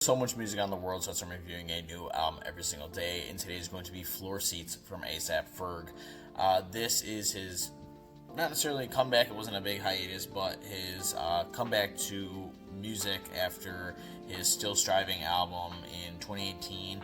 So much music on the world, so I'm reviewing a new album every single day, and today is going to be Floor Seats from A$AP Ferg. This is his, not necessarily a comeback, it wasn't a big hiatus, but his comeback to music after his Still Striving album in 2018.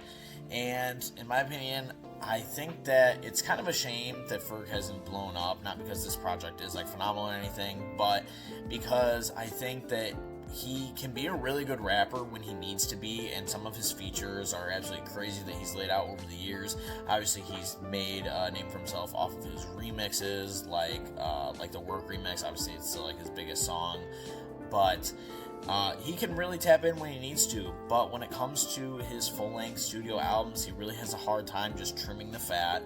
And in my opinion, I think that it's kind of a shame that Ferg hasn't blown up, not because this project is like phenomenal or anything, but because I think that he can be a really good rapper when he needs to be, and some of his features are absolutely crazy that he's laid out over the years. Obviously, he's made a name for himself off of his remixes, like the Work remix. Obviously, it's still like his biggest song, but he can really tap in when he needs to. But when it comes to his full-length studio albums, he really has a hard time just trimming the fat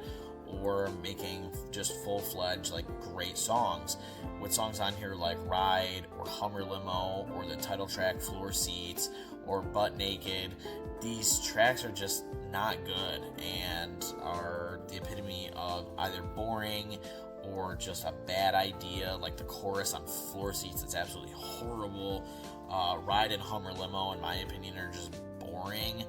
or making just full-fledged like great songs. With songs on here like Ride or Hummer Limo or the title track Floor Seats or Butt Naked, these tracks are just not good and are the epitome of either boring or just a bad idea. Like the chorus on Floor Seats, it's absolutely horrible. Ride and Hummer Limo, in my opinion, are just boring.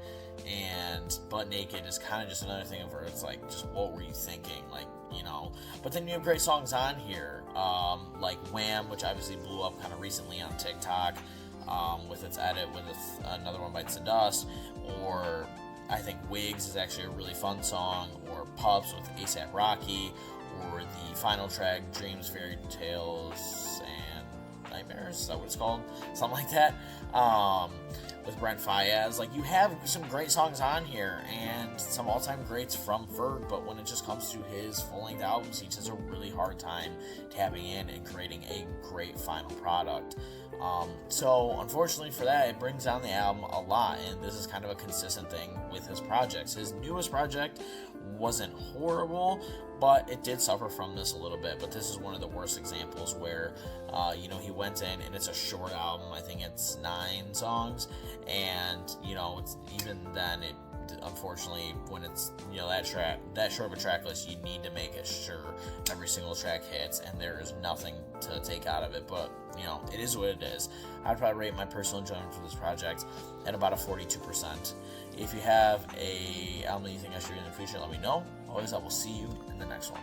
And Butt Naked is kind of just another thing where it's like, just what were you thinking? Like, you know. But then you have great songs on here, like Wham, which obviously blew up kind of recently on TikTok with its edit with Another One Bites the Dust, or I think Wigs is actually a really fun song, or Pups with A$AP Rocky, or the final track Dreams, Fairy Tales, and Nightmares, is that what it's called? Something like that. With Brent Faiyaz. Like, you have some great songs on here and some all-time greats from Ferg, but when it just comes to his full-length albums, he just has a really hard time tapping in and creating a great final product. So unfortunately for that, it brings down the album a lot, and this is kind of a consistent thing with his projects. His newest project wasn't horrible, but it did suffer from this a little bit. But this is one of the worst examples where he went in, and it's a short album. I think it's 9 songs, and it's even then, it unfortunately, when it's that short of a track list, you need to make sure every single track hits, and there is nothing to take out of it. But it is what it is. I'd probably rate my personal enjoyment for this project at about a 42%. If you have a album that you think I should read in the future, let me know. Always, I will see you in the next one.